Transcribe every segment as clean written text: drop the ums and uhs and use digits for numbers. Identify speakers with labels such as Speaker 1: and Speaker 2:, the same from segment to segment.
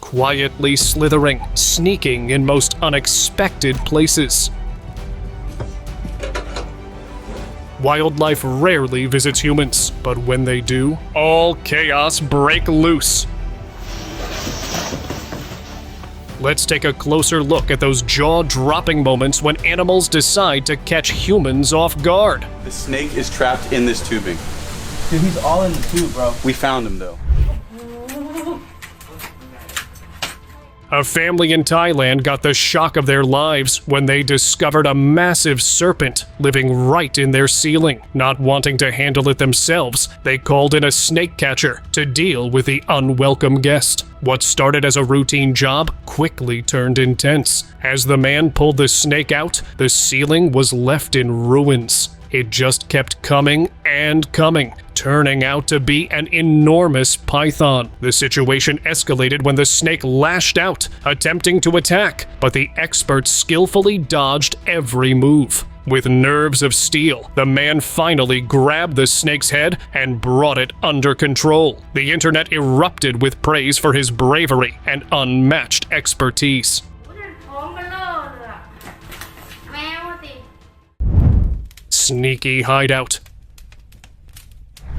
Speaker 1: quietly slithering, sneaking in most unexpected places. Wildlife rarely visits humans, but when they do, all chaos break loose. Let's take a closer look at those jaw-dropping moments when animals decide to catch humans off guard.
Speaker 2: The snake is trapped in this tubing.
Speaker 3: Dude, he's all in the tube, bro.
Speaker 2: We found him though.
Speaker 1: A family in Thailand got the shock of their lives when they discovered a massive serpent living right in their ceiling. Not wanting to handle it themselves, they called in a snake catcher to deal with the unwelcome guest. What started as a routine job quickly turned intense. As the man pulled the snake out, the ceiling was left in ruins. It just kept coming and coming, turning out to be an enormous python. The situation escalated when the snake lashed out, attempting to attack, but the experts skillfully dodged every move. With nerves of steel, the man finally grabbed the snake's head and brought it under control. The internet erupted with praise for his bravery and unmatched expertise. Sneaky hideout.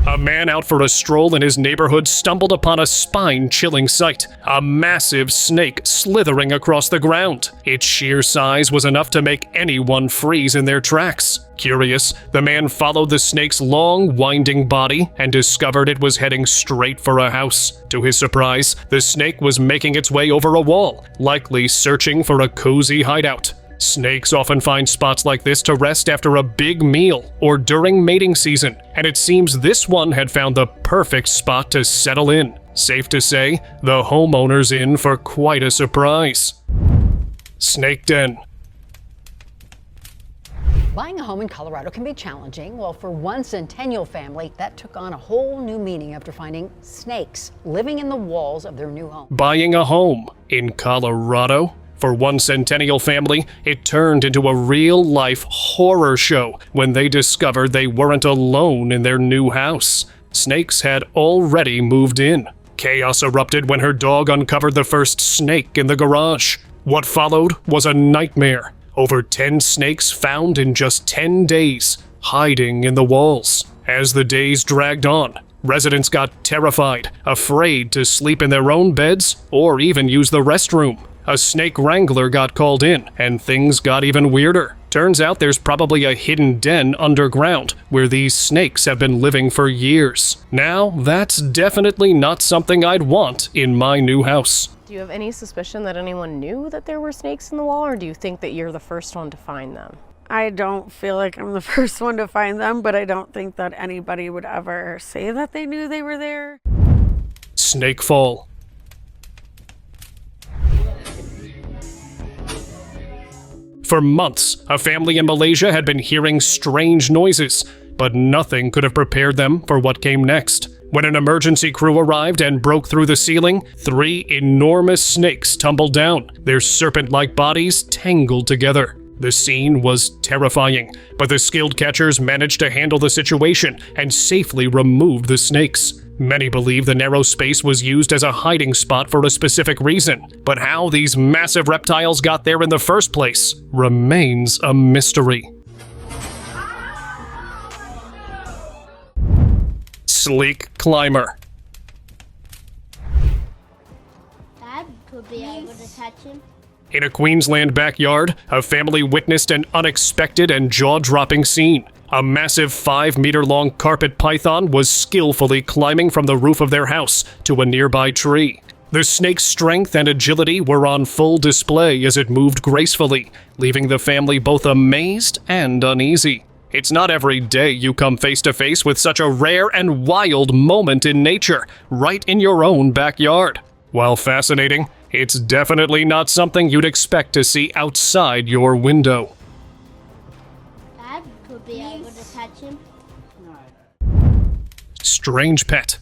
Speaker 1: A man out for a stroll in his neighborhood stumbled upon a spine-chilling sight. A massive snake slithering across the ground. Its sheer size was enough to make anyone freeze in their tracks. Curious, the man followed the snake's long, winding body and discovered it was heading straight for a house. To his surprise, the snake was making its way over a wall, likely searching for a cozy hideout. Snakes often find spots like this to rest after a big meal or during mating season, and it seems this one had found the perfect spot to settle in. Safe to say, the homeowner's in for quite a surprise. Snake Den.
Speaker 4: Buying a home in Colorado can be challenging. Well, for one Centennial family, that took on a whole new meaning after finding snakes living in the walls of their new home.
Speaker 1: Buying a home in Colorado? For one Centennial family, it turned into a real-life horror show when they discovered they weren't alone in their new house. Snakes had already moved in. Chaos erupted when her dog uncovered the first snake in the garage. What followed was a nightmare. Over 10 snakes found in just 10 days, hiding in the walls. As the days dragged on, residents got terrified, afraid to sleep in their own beds or even use the restroom. A snake wrangler got called in, and things got even weirder. Turns out there's probably a hidden den underground where these snakes have been living for years. Now, that's definitely not something I'd want in my new house.
Speaker 5: Do you have any suspicion that anyone knew that there were snakes in the wall, or do you think that you're the first one to find them?
Speaker 6: I don't feel like I'm the first one to find them, but I don't think that anybody would ever say that they knew they were there.
Speaker 1: Snake Fall. For months, a family in Malaysia had been hearing strange noises, but nothing could have prepared them for what came next. When an emergency crew arrived and broke through the ceiling, 3 enormous snakes tumbled down, their serpent-like bodies tangled together. The scene was terrifying, but the skilled catchers managed to handle the situation and safely removed the snakes. Many believe the narrow space was used as a hiding spot for a specific reason, but how these massive reptiles got there in the first place remains a mystery. Sleek Climber.
Speaker 7: Dad could be able to catch him.
Speaker 1: In a Queensland backyard, a family witnessed an unexpected and jaw-dropping scene. A massive 5-meter-long carpet python was skillfully climbing from the roof of their house to a nearby tree. The snake's strength and agility were on full display as it moved gracefully, leaving the family both amazed and uneasy. It's not every day you come face to face with such a rare and wild moment in nature, right in your own backyard. While fascinating, it's definitely not something you'd expect to see outside your window.
Speaker 7: Dad could be able to catch him.
Speaker 1: Strange pet.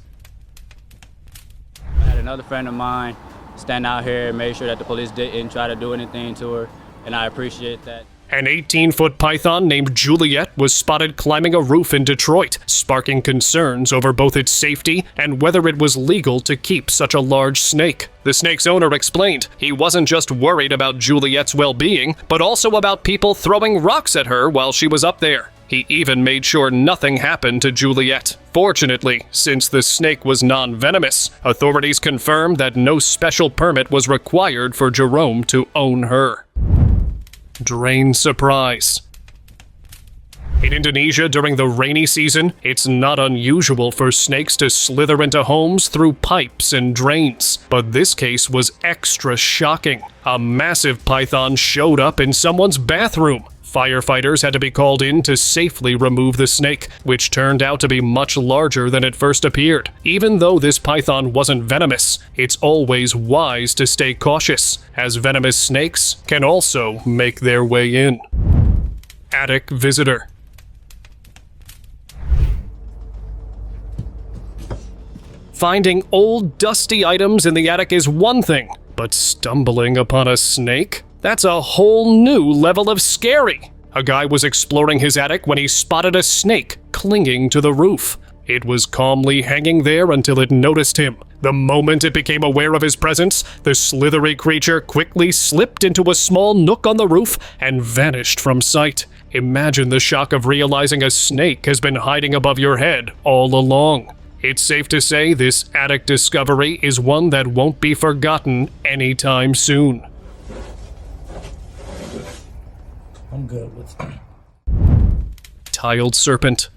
Speaker 3: I had another friend of mine stand out here and make sure that the police didn't try to do anything to her, and I appreciate that.
Speaker 1: An 18-foot python named Juliet was spotted climbing a roof in Detroit, sparking concerns over both its safety and whether it was legal to keep such a large snake. The snake's owner explained he wasn't just worried about Juliet's well-being, but also about people throwing rocks at her while she was up there. He even made sure nothing happened to Juliet. Fortunately, since the snake was non-venomous, authorities confirmed that no special permit was required for Jerome to own her. Drain surprise. In Indonesia during the rainy season, it's not unusual for snakes to slither into homes through pipes and drains. But this case was extra shocking. A massive python showed up in someone's bathroom. Firefighters had to be called in to safely remove the snake, which turned out to be much larger than it first appeared. Even though this python wasn't venomous, it's always wise to stay cautious, as venomous snakes can also make their way in. Attic visitor. Finding old, dusty items in the attic is one thing, but stumbling upon a snake? That's a whole new level of scary. A guy was exploring his attic when he spotted a snake clinging to the roof. It was calmly hanging there until it noticed him. The moment it became aware of his presence, the slithery creature quickly slipped into a small nook on the roof and vanished from sight. Imagine the shock of realizing a snake has been hiding above your head all along. It's safe to say this attic discovery is one that won't be forgotten anytime soon.
Speaker 8: I'm good with
Speaker 1: Tiled serpent.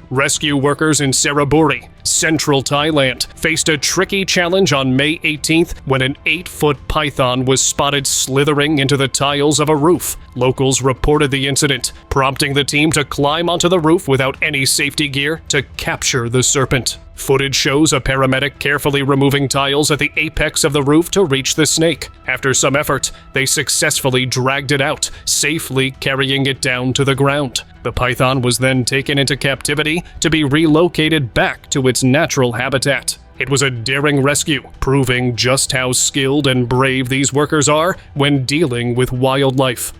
Speaker 1: Rescue workers in Saraburi, central Thailand, faced a tricky challenge on May 18th when an 8-foot python was spotted slithering into the tiles of a roof. Locals reported the incident, prompting the team to climb onto the roof without any safety gear to capture the serpent. Footage shows a paramedic carefully removing tiles at the apex of the roof to reach the snake. After some effort, they successfully dragged it out, safely carrying it down to the ground. The python was then taken into captivity to be relocated back to its natural habitat. It was a daring rescue, proving just how skilled and brave these workers are when dealing with wildlife.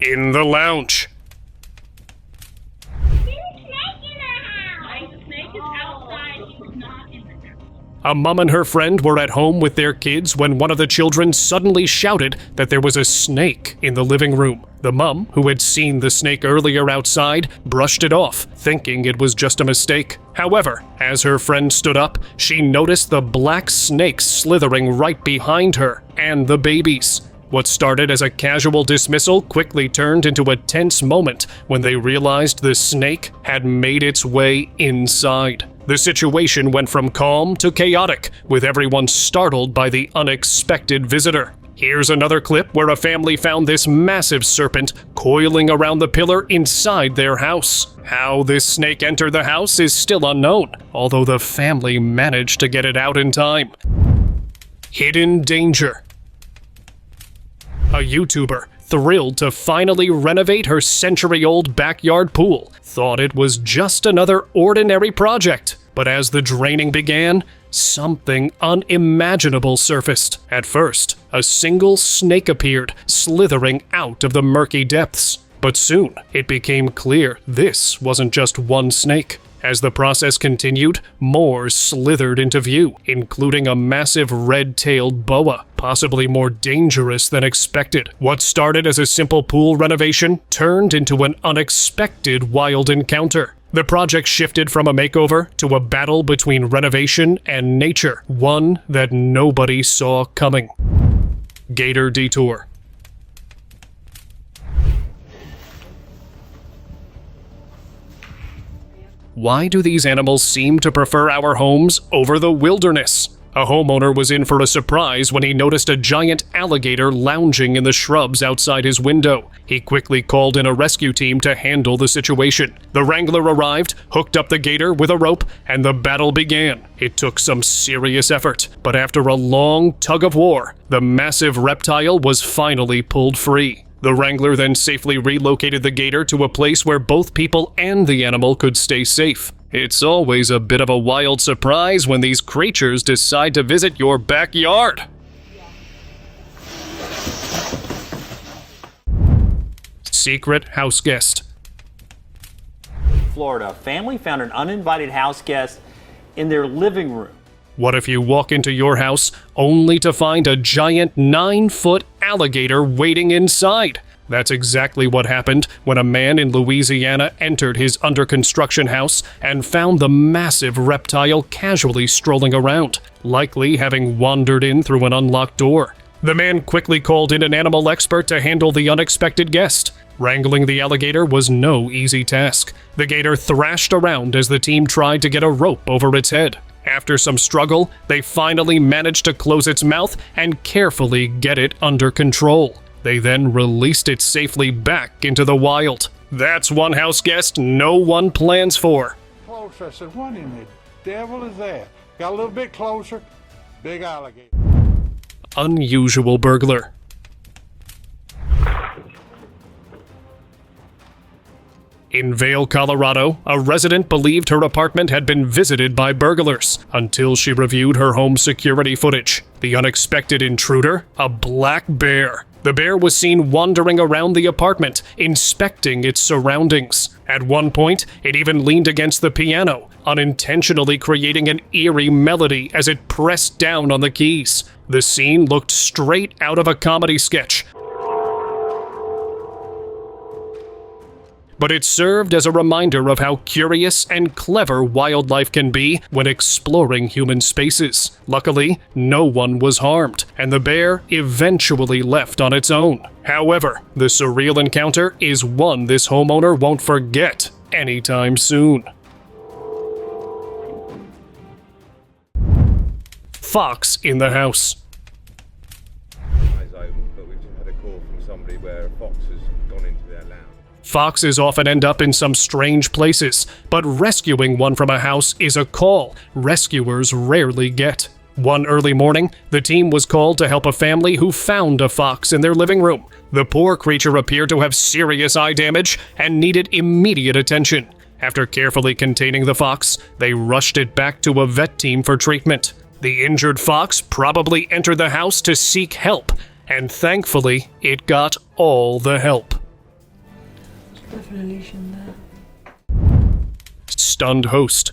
Speaker 1: In the lounge. A mom and her friend were at home with their kids when one of the children suddenly shouted that there was a snake in the living room. The mom, who had seen the snake earlier outside, brushed it off, thinking it was just a mistake. However, as her friend stood up, she noticed the black snake slithering right behind her and the babies. What started as a casual dismissal quickly turned into a tense moment when they realized the snake had made its way inside. The situation went from calm to chaotic, with everyone startled by the unexpected visitor. Here's another clip where a family found this massive serpent coiling around the pillar inside their house. How this snake entered the house is still unknown, although the family managed to get it out in time. Hidden danger. A YouTuber, thrilled to finally renovate her century-old backyard pool, thought it was just another ordinary project. But as the draining began, something unimaginable surfaced. At first, a single snake appeared, slithering out of the murky depths. But soon, it became clear this wasn't just one snake. As the process continued, more slithered into view, including a massive red-tailed boa, possibly more dangerous than expected. What started as a simple pool renovation turned into an unexpected wild encounter. The project shifted from a makeover to a battle between renovation and nature, one that nobody saw coming. Gator Detour. Why do these animals seem to prefer our homes over the wilderness? A homeowner was in for a surprise when he noticed a giant alligator lounging in the shrubs outside his window. He quickly called in a rescue team to handle the situation. The wrangler arrived, hooked up the gator with a rope, and the battle began. It took some serious effort, but after a long tug of war, the massive reptile was finally pulled free. The wrangler then safely relocated the gator to a place where both people and the animal could stay safe. It's always a bit of a wild surprise when these creatures decide to visit your backyard. Secret house guest.
Speaker 9: Florida, a family found an uninvited house guest in their living room.
Speaker 1: What if you walk into your house only to find a giant 9-foot alligator waiting inside? That's exactly what happened when a man in Louisiana entered his under-construction house and found the massive reptile casually strolling around, likely having wandered in through an unlocked door. The man quickly called in an animal expert to handle the unexpected guest. Wrangling the alligator was no easy task. The gator thrashed around as the team tried to get a rope over its head. After some struggle, they finally managed to close its mouth and carefully get it under control. They then released it safely back into the wild. That's one house guest no one plans for.
Speaker 10: Closer. I said, what in the devil is that? Got a little bit closer. Big alligator.
Speaker 1: Unusual burglar. In Vail, Colorado, a resident believed her apartment had been visited by burglars until she reviewed her home security footage. The unexpected intruder, a black bear. The bear was seen wandering around the apartment, inspecting its surroundings. At one point, it even leaned against the piano, unintentionally creating an eerie melody as it pressed down on the keys. The scene looked straight out of a comedy sketch. But it served as a reminder of how curious and clever wildlife can be when exploring human spaces. Luckily, no one was harmed, and the bear eventually left on its own. However, the surreal encounter is one this homeowner won't forget anytime soon. Fox in the house.
Speaker 11: Eyes open, but we've just had a call from somebody where a fox has gone into their lounge.
Speaker 1: Foxes often end up in some strange places, but rescuing one from a house is a call rescuers rarely get. One early morning, the team was called to help a family who found a fox in their living room. The poor creature appeared to have serious eye damage and needed immediate attention. After carefully containing the fox, they rushed it back to a vet team for treatment. The injured fox probably entered the house to seek help, and thankfully, it got all the help. Stunned host.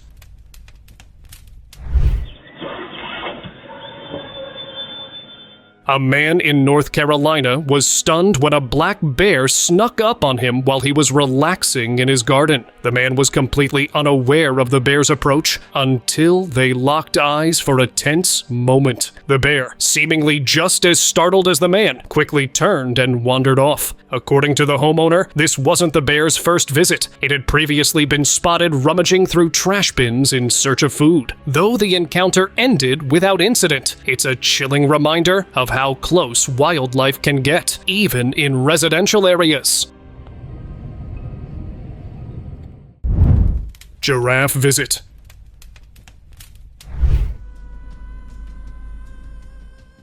Speaker 1: A man in North Carolina was stunned when a black bear snuck up on him while he was relaxing in his garden. The man was completely unaware of the bear's approach until they locked eyes for a tense moment. The bear, seemingly just as startled as the man, quickly turned and wandered off. According to the homeowner, this wasn't the bear's first visit. It had previously been spotted rummaging through trash bins in search of food. Though the encounter ended without incident, it's a chilling reminder of how close wildlife can get, even in residential areas. Giraffe visit.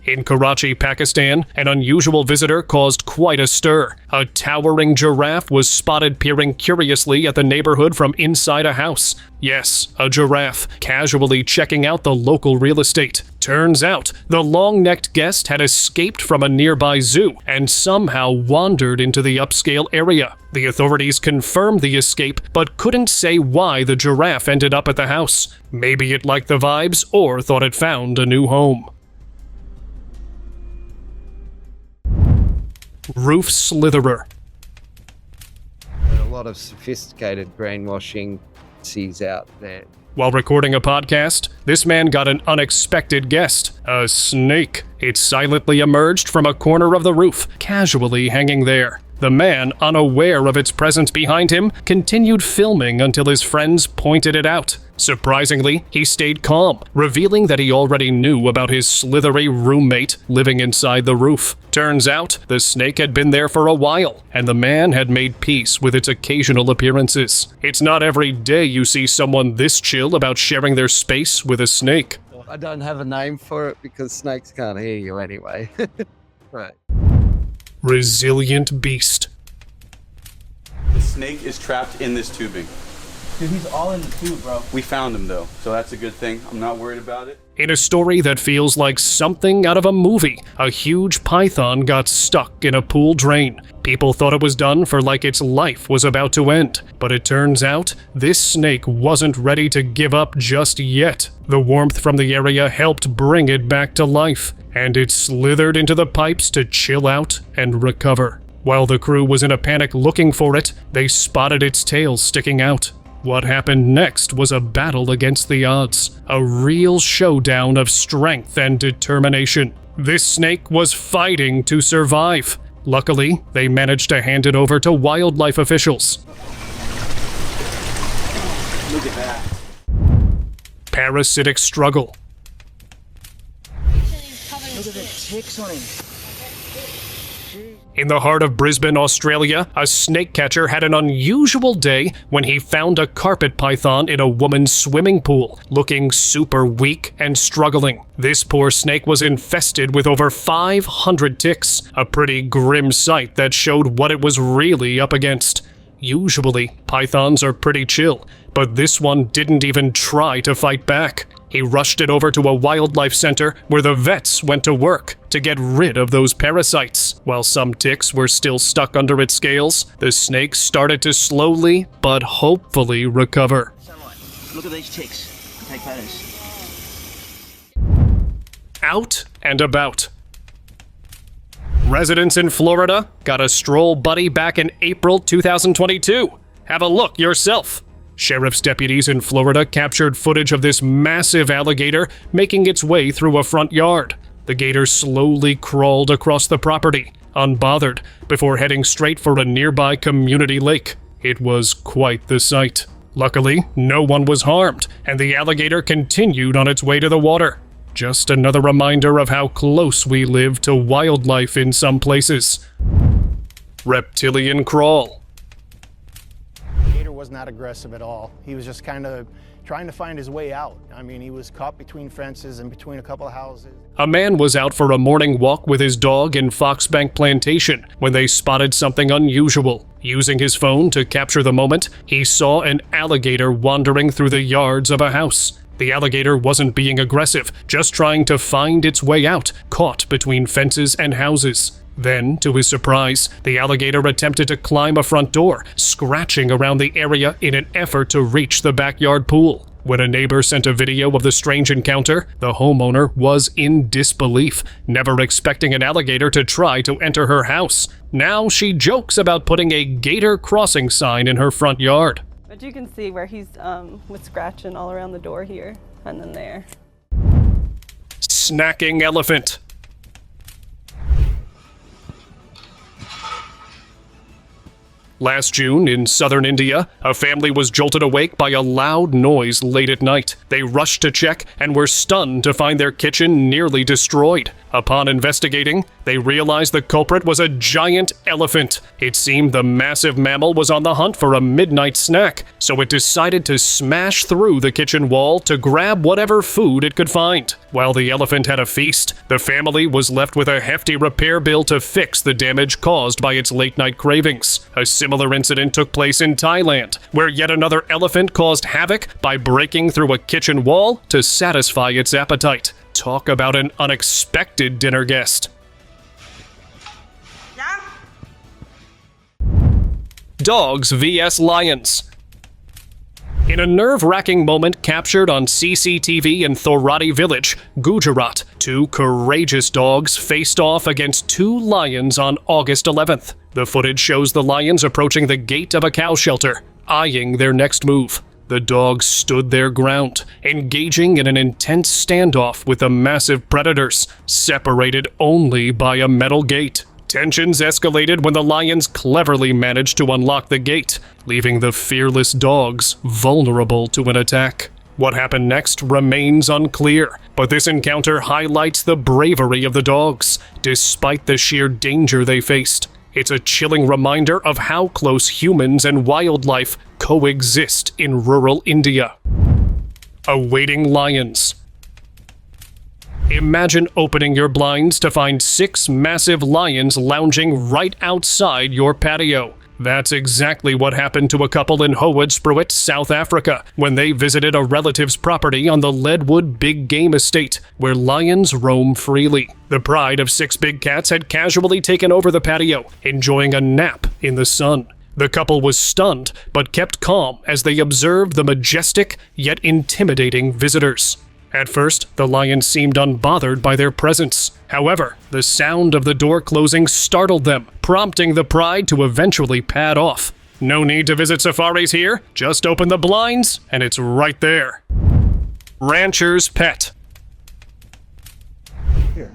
Speaker 1: In Karachi, Pakistan, an unusual visitor caused quite a stir. A towering giraffe was spotted peering curiously at the neighborhood from inside a house. Yes, a giraffe, casually checking out the local real estate. Turns out, the long-necked guest had escaped from a nearby zoo and somehow wandered into the upscale area. The authorities confirmed the escape, but couldn't say why the giraffe ended up at the house. Maybe it liked the vibes or thought it found a new home. Roof slitherer.
Speaker 12: A lot of sophisticated brainwashing sees out there.
Speaker 1: While recording a podcast, this man got an unexpected guest, a snake. It silently emerged from a corner of the roof, casually hanging there. The man, unaware of its presence behind him, continued filming until his friends pointed it out. Surprisingly, he stayed calm, revealing that he already knew about his slithery roommate living inside the roof. Turns out, the snake had been there for a while, and the man had made peace with its occasional appearances. It's not every day you see someone this chill about sharing their space with a snake.
Speaker 12: I don't have a name for it because snakes can't hear you anyway. Right.
Speaker 1: Resilient beast.
Speaker 2: The snake is trapped in this tubing.
Speaker 3: Dude, he's all in the tube, bro.
Speaker 2: We found him though, so that's a good thing. I'm not worried about it.
Speaker 1: In a story that feels like something out of a movie, a huge python got stuck in a pool drain. People thought it was done for like its life was about to end, but it turns out this snake wasn't ready to give up just yet. The warmth from the area helped bring it back to life, and it slithered into the pipes to chill out and recover. While the crew was in a panic looking for it, they spotted its tail sticking out. What happened next was a battle against the odds, a real showdown of strength and determination. This snake was fighting to survive. Luckily, they managed to hand it over to wildlife officials.
Speaker 3: Look at that.
Speaker 1: Parasitic struggle.
Speaker 3: Look at the ticks on him.
Speaker 1: In the heart of Brisbane, Australia, a snake catcher had an unusual day when he found a carpet python in a woman's swimming pool, looking super weak and struggling. This poor snake was infested with over 500 ticks, a pretty grim sight that showed what it was really up against. Usually, pythons are pretty chill, but this one didn't even try to fight back. He rushed it over to a wildlife center where the vets went to work to get rid of those parasites. While some ticks were still stuck under its scales, the snake started to slowly but hopefully recover.
Speaker 3: Look at these ticks. Take photos.
Speaker 1: Out and about. Residents in Florida got a stroll buddy back in April 2022. Have a look yourself. Sheriff's deputies in Florida captured footage of this massive alligator making its way through a front yard. The gator slowly crawled across the property, unbothered, before heading straight for a nearby community lake. It was quite the sight. Luckily, no one was harmed, and the alligator continued on its way to the water. Just another reminder of how close we live to wildlife in some places. Reptilian crawl.
Speaker 13: Gator was not aggressive at all. He was just kind of trying to find his way out. I mean, he was caught between fences and between a couple of houses.
Speaker 1: A man was out for a morning walk with his dog in Foxbank Plantation when they spotted something unusual. Using his phone to capture the moment, he saw an alligator wandering through the yards of a house. The alligator wasn't being aggressive, just trying to find its way out, caught between fences and houses. Then, to his surprise, the alligator attempted to climb a front door, scratching around the area in an effort to reach the backyard pool. When a neighbor sent a video of the strange encounter, the homeowner was in disbelief, never expecting an alligator to try to enter her house. Now she jokes about putting a gator crossing sign in her front yard.
Speaker 14: But you can see where he's with scratching all around the door here, and then there.
Speaker 1: Snacking elephant. Last June, in southern India, a family was jolted awake by a loud noise late at night. They rushed to check and were stunned to find their kitchen nearly destroyed. Upon investigating, they realized the culprit was a giant elephant. It seemed the massive mammal was on the hunt for a midnight snack, so it decided to smash through the kitchen wall to grab whatever food it could find. While the elephant had a feast, the family was left with a hefty repair bill to fix the damage caused by its late-night cravings. A similar incident took place in Thailand, where yet another elephant caused havoc by breaking through a kitchen wall to satisfy its appetite. Talk about an unexpected dinner guest. Dogs vs. lions. In a nerve-wracking moment captured on CCTV in Thorati village, Gujarat, two courageous dogs faced off against two lions on August 11th. The footage shows the lions approaching the gate of a cow shelter, eyeing their next move. The dogs stood their ground, engaging in an intense standoff with the massive predators, separated only by a metal gate. Tensions escalated when the lions cleverly managed to unlock the gate, leaving the fearless dogs vulnerable to an attack. What happened next remains unclear, but this encounter highlights the bravery of the dogs, despite the sheer danger they faced. It's a chilling reminder of how close humans and wildlife coexist in rural India. Awaiting lions. Imagine opening your blinds to find 6 massive lions lounging right outside your patio. That's exactly what happened to a couple in Hoedspruit, South Africa, when they visited a relative's property on the Leadwood Big Game Estate, where lions roam freely. The pride of 6 big cats had casually taken over the patio, enjoying a nap in the sun. The couple was stunned, but kept calm as they observed the majestic yet intimidating visitors. At first, the lions seemed unbothered by their presence. However, the sound of the door closing startled them, prompting the pride to eventually pad off. No need to visit safaris here, just open the blinds and it's right there. Rancher's pet.
Speaker 8: Here,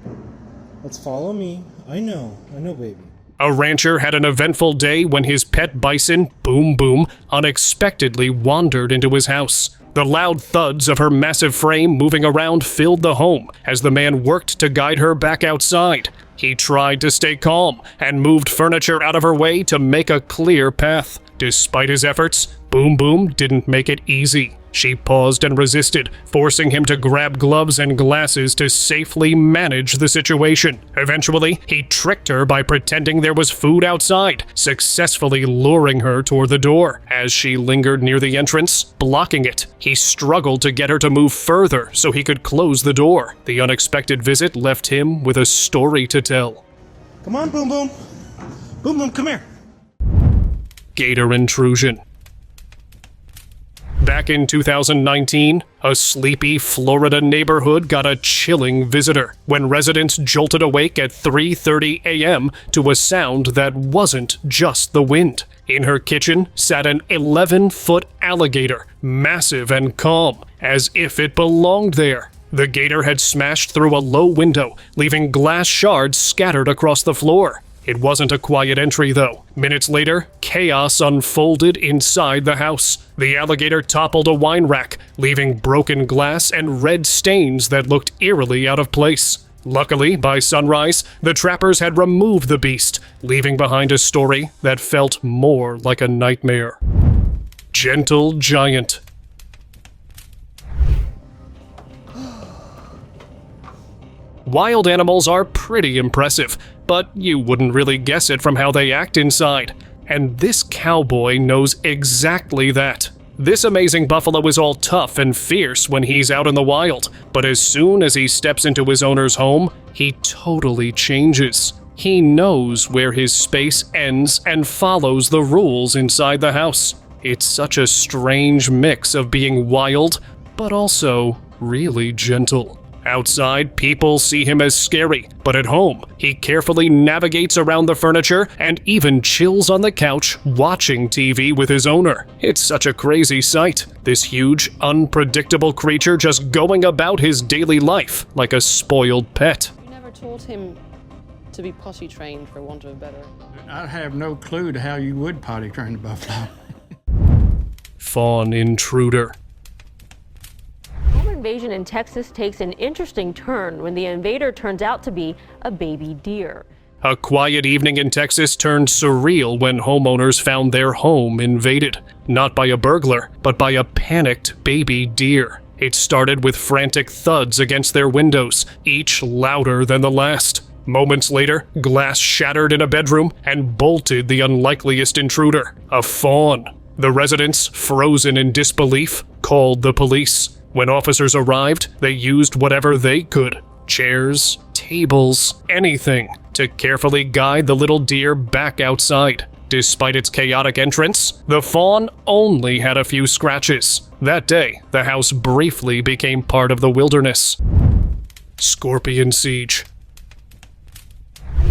Speaker 8: let's follow me. I know, baby.
Speaker 1: A rancher had an eventful day when his pet bison, Boom Boom, unexpectedly wandered into his house. The loud thuds of her massive frame moving around filled the home as the man worked to guide her back outside. He tried to stay calm and moved furniture out of her way to make a clear path. Despite his efforts, Boom Boom didn't make it easy. She paused and resisted, forcing him to grab gloves and glasses to safely manage the situation. Eventually, he tricked her by pretending there was food outside, successfully luring her toward the door. As she lingered near the entrance, blocking it, he struggled to get her to move further so he could close the door. The unexpected visit left him with a story to tell.
Speaker 8: Come on, Boom Boom. Boom Boom, come here.
Speaker 1: Gator Intrusion. Back in 2019, a sleepy Florida neighborhood got a chilling visitor when residents jolted awake at 3:30 a.m. to a sound that wasn't just the wind. In her kitchen sat an 11-foot alligator, massive and calm, as if it belonged there. The gator had smashed through a low window, leaving glass shards scattered across the floor. It wasn't a quiet entry, though. Minutes later, chaos unfolded inside the house. The alligator toppled a wine rack, leaving broken glass and red stains that looked eerily out of place. Luckily, by sunrise, the trappers had removed the beast, leaving behind a story that felt more like a nightmare. Gentle Giant. Wild animals are pretty impressive, but you wouldn't really guess it from how they act inside. And this cowboy knows exactly that. This amazing buffalo is all tough and fierce when he's out in the wild, but as soon as he steps into his owner's home, he totally changes. He knows where his space ends and follows the rules inside the house. It's such a strange mix of being wild, but also really gentle. Outside, people see him as scary, but at home, he carefully navigates around the furniture and even chills on the couch watching TV with his owner. It's such a crazy sight, this huge, unpredictable creature just going about his daily life like a spoiled pet.
Speaker 15: You never taught him to be potty trained, for want of a better.
Speaker 16: I have no clue to how you would potty train a buffalo.
Speaker 1: Fawn Intruder.
Speaker 17: Home invasion in Texas takes an interesting turn when the invader turns out to be a baby deer.
Speaker 1: A quiet evening in Texas turned surreal when homeowners found their home invaded, not by a burglar, but by a panicked baby deer. It started with frantic thuds against their windows, each louder than the last. Moments later, glass shattered in a bedroom and bolted the unlikeliest intruder, a fawn. The residents, frozen in disbelief, called the police. When officers arrived, they used whatever they could, chairs, tables, anything, to carefully guide the little deer back outside. Despite its chaotic entrance, the fawn only had a few scratches. That day, the house briefly became part of the wilderness. Scorpion Siege.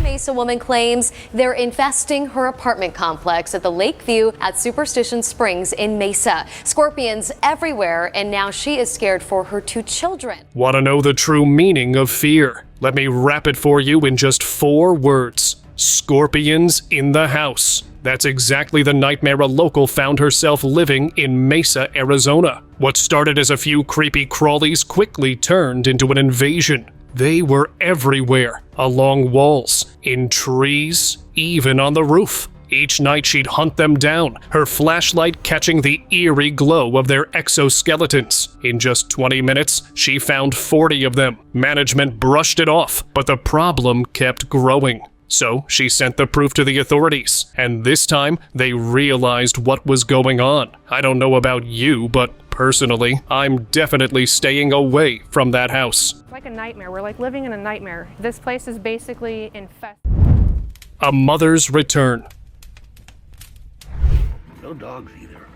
Speaker 18: Mesa woman claims they're infesting her apartment complex at the Lakeview at Superstition Springs in Mesa. Scorpions everywhere, and now she is scared for her 2 children.
Speaker 1: Want to know the true meaning of fear? Let me wrap it for you in just 4 words. Scorpions in the house. That's exactly the nightmare a local found herself living in Mesa, Arizona. What started as a few creepy crawlies quickly turned into an invasion. They were everywhere, along walls, in trees, even on the roof. Each night she'd hunt them down, her flashlight catching the eerie glow of their exoskeletons. In just 20 minutes, she found 40 of them. Management brushed it off, but the problem kept growing. So she sent the proof to the authorities, and this time they realized what was going on. I don't know about you, but personally, I'm definitely staying away from that house.
Speaker 19: It's like a nightmare. We're like living in a nightmare. This place is basically infested.
Speaker 1: A mother's return.
Speaker 10: No dogs either.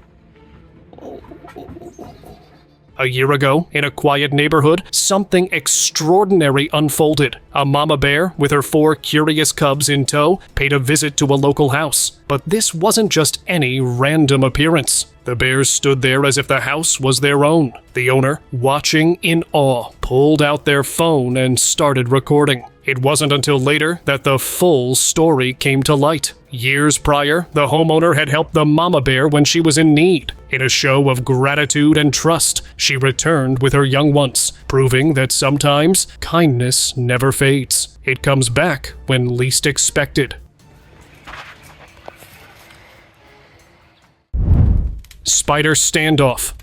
Speaker 1: A year ago, in a quiet neighborhood, something extraordinary unfolded. A mama bear, with her 4 curious cubs in tow, paid a visit to a local house. But this wasn't just any random appearance. The bears stood there as if the house was their own. The owner, watching in awe, pulled out their phone and started recording. It wasn't until later that the full story came to light. Years prior, the homeowner had helped the mama bear when she was in need. In a show of gratitude and trust, she returned with her young ones, proving that sometimes kindness never fades. It comes back when least expected. Spider Standoff.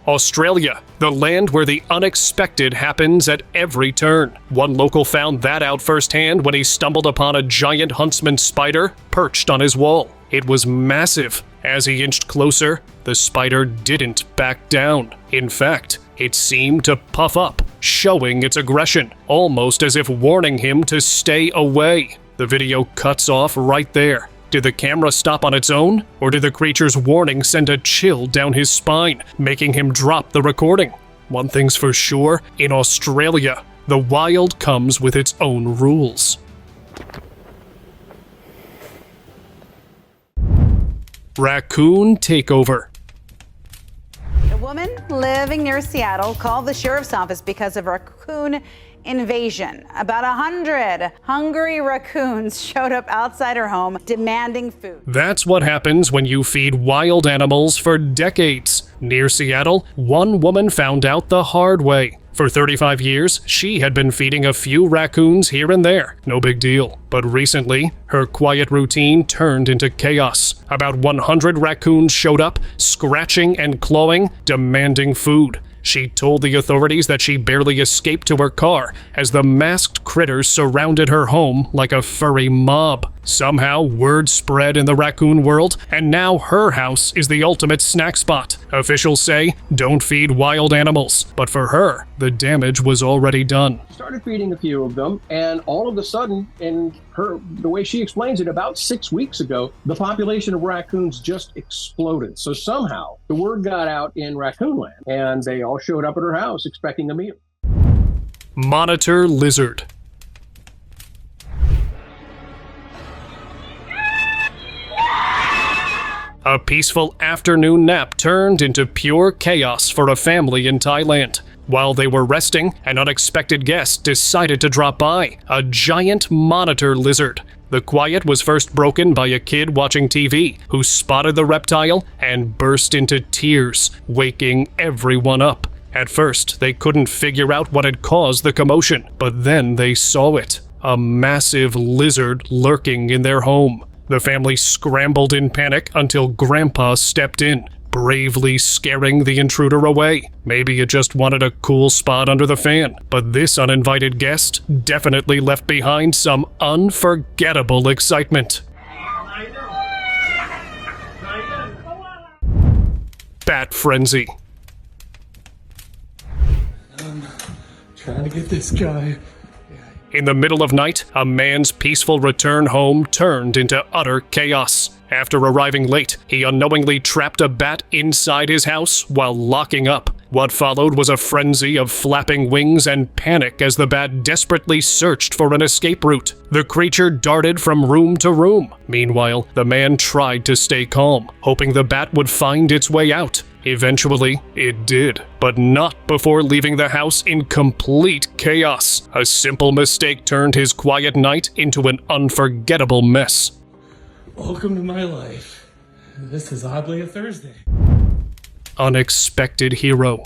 Speaker 1: Australia, the land where the unexpected happens at every turn. One local found that out firsthand when he stumbled upon a giant huntsman spider perched on his wall. It was massive. As he inched closer, the spider didn't back down. In fact, it seemed to puff up, showing its aggression, almost as if warning him to stay away. The video cuts off right there. Did the camera stop on its own, or did the creature's warning send a chill down his spine, making him drop the recording? One thing's for sure, in Australia, the wild comes with its own rules. Raccoon Takeover.
Speaker 20: A woman living near Seattle called the sheriff's office because of raccoon invasion. About 100 hungry raccoons showed up outside her home demanding food.
Speaker 1: That's what happens when you feed wild animals for decades. Near Seattle, one woman found out the hard way. For 35 years, she had been feeding a few raccoons here and there. No big deal. But recently, her quiet routine turned into chaos. About 100 raccoons showed up, scratching and clawing, demanding food. She told the authorities that she barely escaped to her car as the masked critters surrounded her home like a furry mob. Somehow, word spread in the raccoon world, and now her house is the ultimate snack spot. Officials say, don't feed wild animals, but for her, the damage was already done.
Speaker 21: Started feeding a few of them, and all of a sudden, the way she explains it, about 6 weeks ago, the population of raccoons just exploded. So somehow, the word got out in raccoon land, and they all showed up at her house expecting a meal.
Speaker 1: Monitor lizard. A peaceful afternoon nap turned into pure chaos for a family in Thailand. While they were resting, an unexpected guest decided to drop by, a giant monitor lizard. The quiet was first broken by a kid watching TV, who spotted the reptile and burst into tears, waking everyone up. At first, they couldn't figure out what had caused the commotion, but then they saw it, a massive lizard lurking in their home. The family scrambled in panic until Grandpa stepped in, bravely scaring the intruder away. Maybe it just wanted a cool spot under the fan, but this uninvited guest definitely left behind some unforgettable excitement. Bat frenzy.
Speaker 8: Trying to get this guy.
Speaker 1: In the middle of night, a man's peaceful return home turned into utter chaos. After arriving late, he unknowingly trapped a bat inside his house while locking up. What followed was a frenzy of flapping wings and panic as the bat desperately searched for an escape route. The creature darted from room to room. Meanwhile, the man tried to stay calm, hoping the bat would find its way out. Eventually, it did, but not before leaving the house in complete chaos. A simple mistake turned his quiet night into an unforgettable mess.
Speaker 8: Welcome to my life. This is oddly a Thursday.
Speaker 1: Unexpected hero.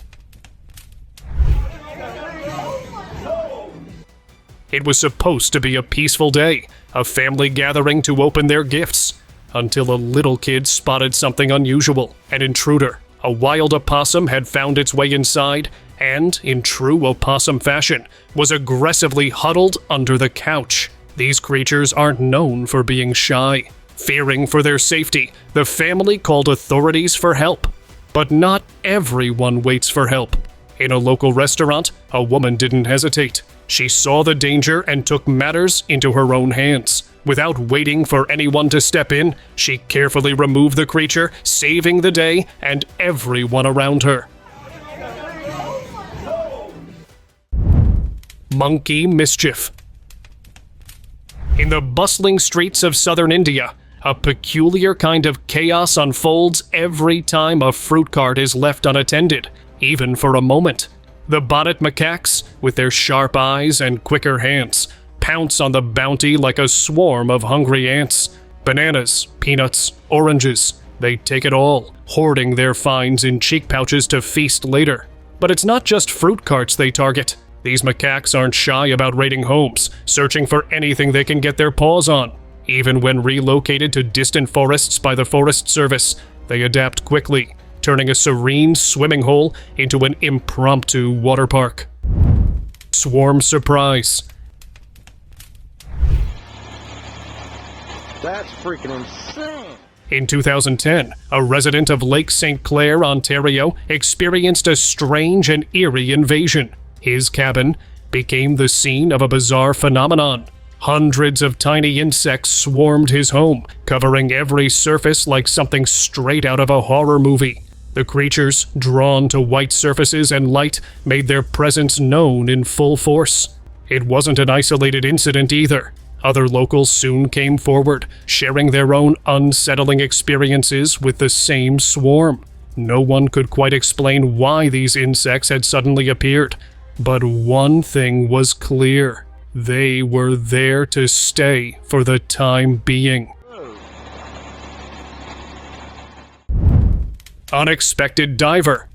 Speaker 1: It was supposed to be a peaceful day, a family gathering to open their gifts, until a little kid spotted something unusual. An intruder, A wild opossum had found its way inside and, in true opossum fashion, was aggressively huddled under the couch. These creatures aren't known for being shy. Fearing for their safety, the family called authorities for help. But not everyone waits for help. In a local restaurant, a woman didn't hesitate. She saw the danger and took matters into her own hands. Without waiting for anyone to step in, she carefully removed the creature, saving the day and everyone around her. Monkey Mischief. In the bustling streets of southern India, a peculiar kind of chaos unfolds every time a fruit cart is left unattended, even for a moment. The bonnet macaques, with their sharp eyes and quicker hands, pounce on the bounty like a swarm of hungry ants. Bananas, peanuts, oranges, they take it all, hoarding their finds in cheek pouches to feast later. But it's not just fruit carts they target. These macaques aren't shy about raiding homes, searching for anything they can get their paws on. Even when relocated to distant forests by the Forest Service, they adapt quickly, turning a serene swimming hole into an impromptu water park. Swarm surprise.
Speaker 10: That's freaking insane.
Speaker 1: In 2010, a resident of Lake St. Clair, Ontario, experienced a strange and eerie invasion. His cabin became the scene of a bizarre phenomenon. Hundreds of tiny insects swarmed his home, covering every surface like something straight out of a horror movie. The creatures, drawn to white surfaces and light, made their presence known in full force. It wasn't an isolated incident either. Other locals soon came forward, sharing their own unsettling experiences with the same swarm. No one could quite explain why these insects had suddenly appeared, but one thing was clear. They were there to stay for the time being. Unexpected diver.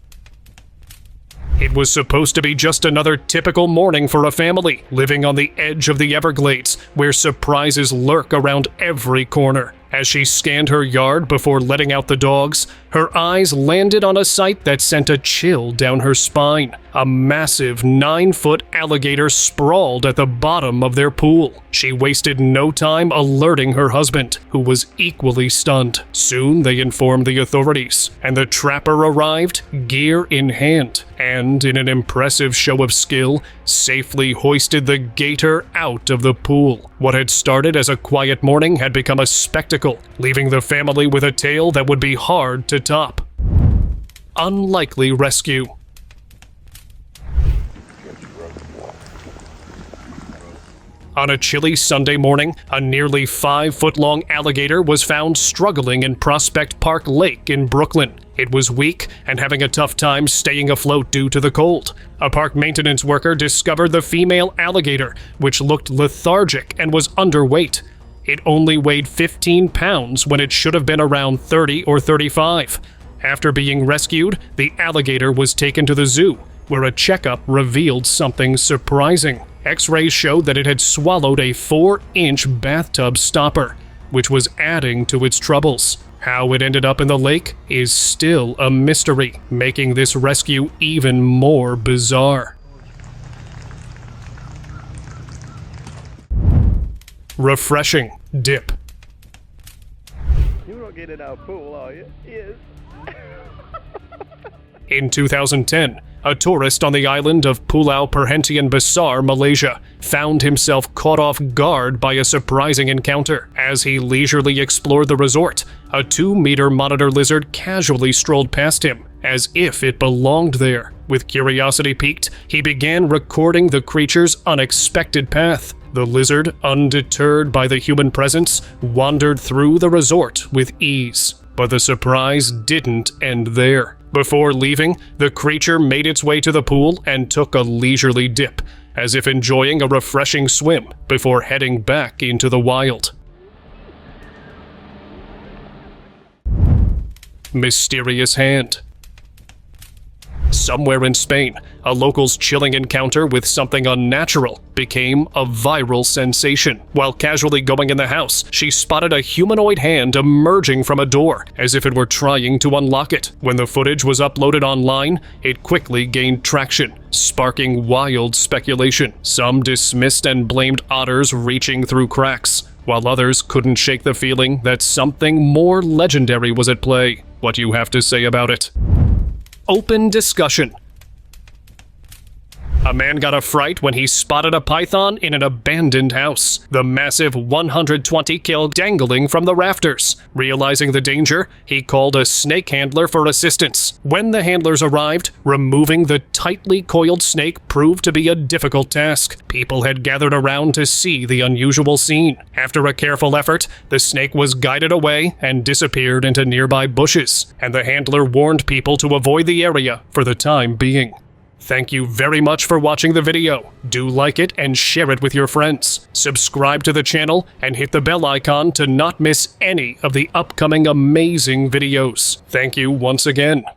Speaker 1: It was supposed to be just another typical morning for a family living on the edge of the Everglades, where surprises lurk around every corner. As she scanned her yard before letting out the dogs, her eyes landed on a sight that sent a chill down her spine. A massive 9-foot alligator sprawled at the bottom of their pool. She wasted no time alerting her husband, who was equally stunned. Soon they informed the authorities, and the trapper arrived, gear in hand, and in an impressive show of skill, safely hoisted the gator out of the pool. What had started as a quiet morning had become a spectacle, leaving the family with a tale that would be hard to top. Unlikely rescue. On a chilly Sunday morning, a nearly 5-foot-long alligator was found struggling in Prospect Park Lake in Brooklyn. It was weak and having a tough time staying afloat due to the cold. A park maintenance worker discovered the female alligator, which looked lethargic and was underweight. It only weighed 15 pounds when it should have been around 30 or 35. After being rescued, the alligator was taken to the zoo, where a checkup revealed something surprising. X-rays showed that it had swallowed a 4-inch bathtub stopper, which was adding to its troubles. How it ended up in the lake is still a mystery, making this rescue even more bizarre. Refreshing dip.
Speaker 10: You don't get in our pool, are you? Yes.
Speaker 1: In 2010, a tourist on the island of Pulau Perhentian Besar, Malaysia, found himself caught off guard by a surprising encounter. As he leisurely explored the resort, a 2-meter monitor lizard casually strolled past him, as if it belonged there. With curiosity piqued, he began recording the creature's unexpected path. The lizard, undeterred by the human presence, wandered through the resort with ease. But the surprise didn't end there. Before leaving, the creature made its way to the pool and took a leisurely dip, as if enjoying a refreshing swim before heading back into the wild. Mysterious hand. Somewhere in Spain, a local's chilling encounter with something unnatural became a viral sensation. While casually going in the house, she spotted a humanoid hand emerging from a door, as if it were trying to unlock it. When the footage was uploaded online, it quickly gained traction, sparking wild speculation. Some dismissed and blamed otters reaching through cracks, while others couldn't shake the feeling that something more legendary was at play. What do you have to say about it? Open discussion. A man got a fright when he spotted a python in an abandoned house. The massive 120 kill dangling from the rafters. Realizing the danger, he called a snake handler for assistance. When the handlers arrived, removing the tightly coiled snake proved to be a difficult task. People had gathered around to see the unusual scene. After a careful effort, the snake was guided away and disappeared into nearby bushes, and the handler warned people to avoid the area for the time being. Thank you very much for watching the video. Do like it and share it with your friends. Subscribe to the channel and hit the bell icon to not miss any of the upcoming amazing videos. Thank you once again.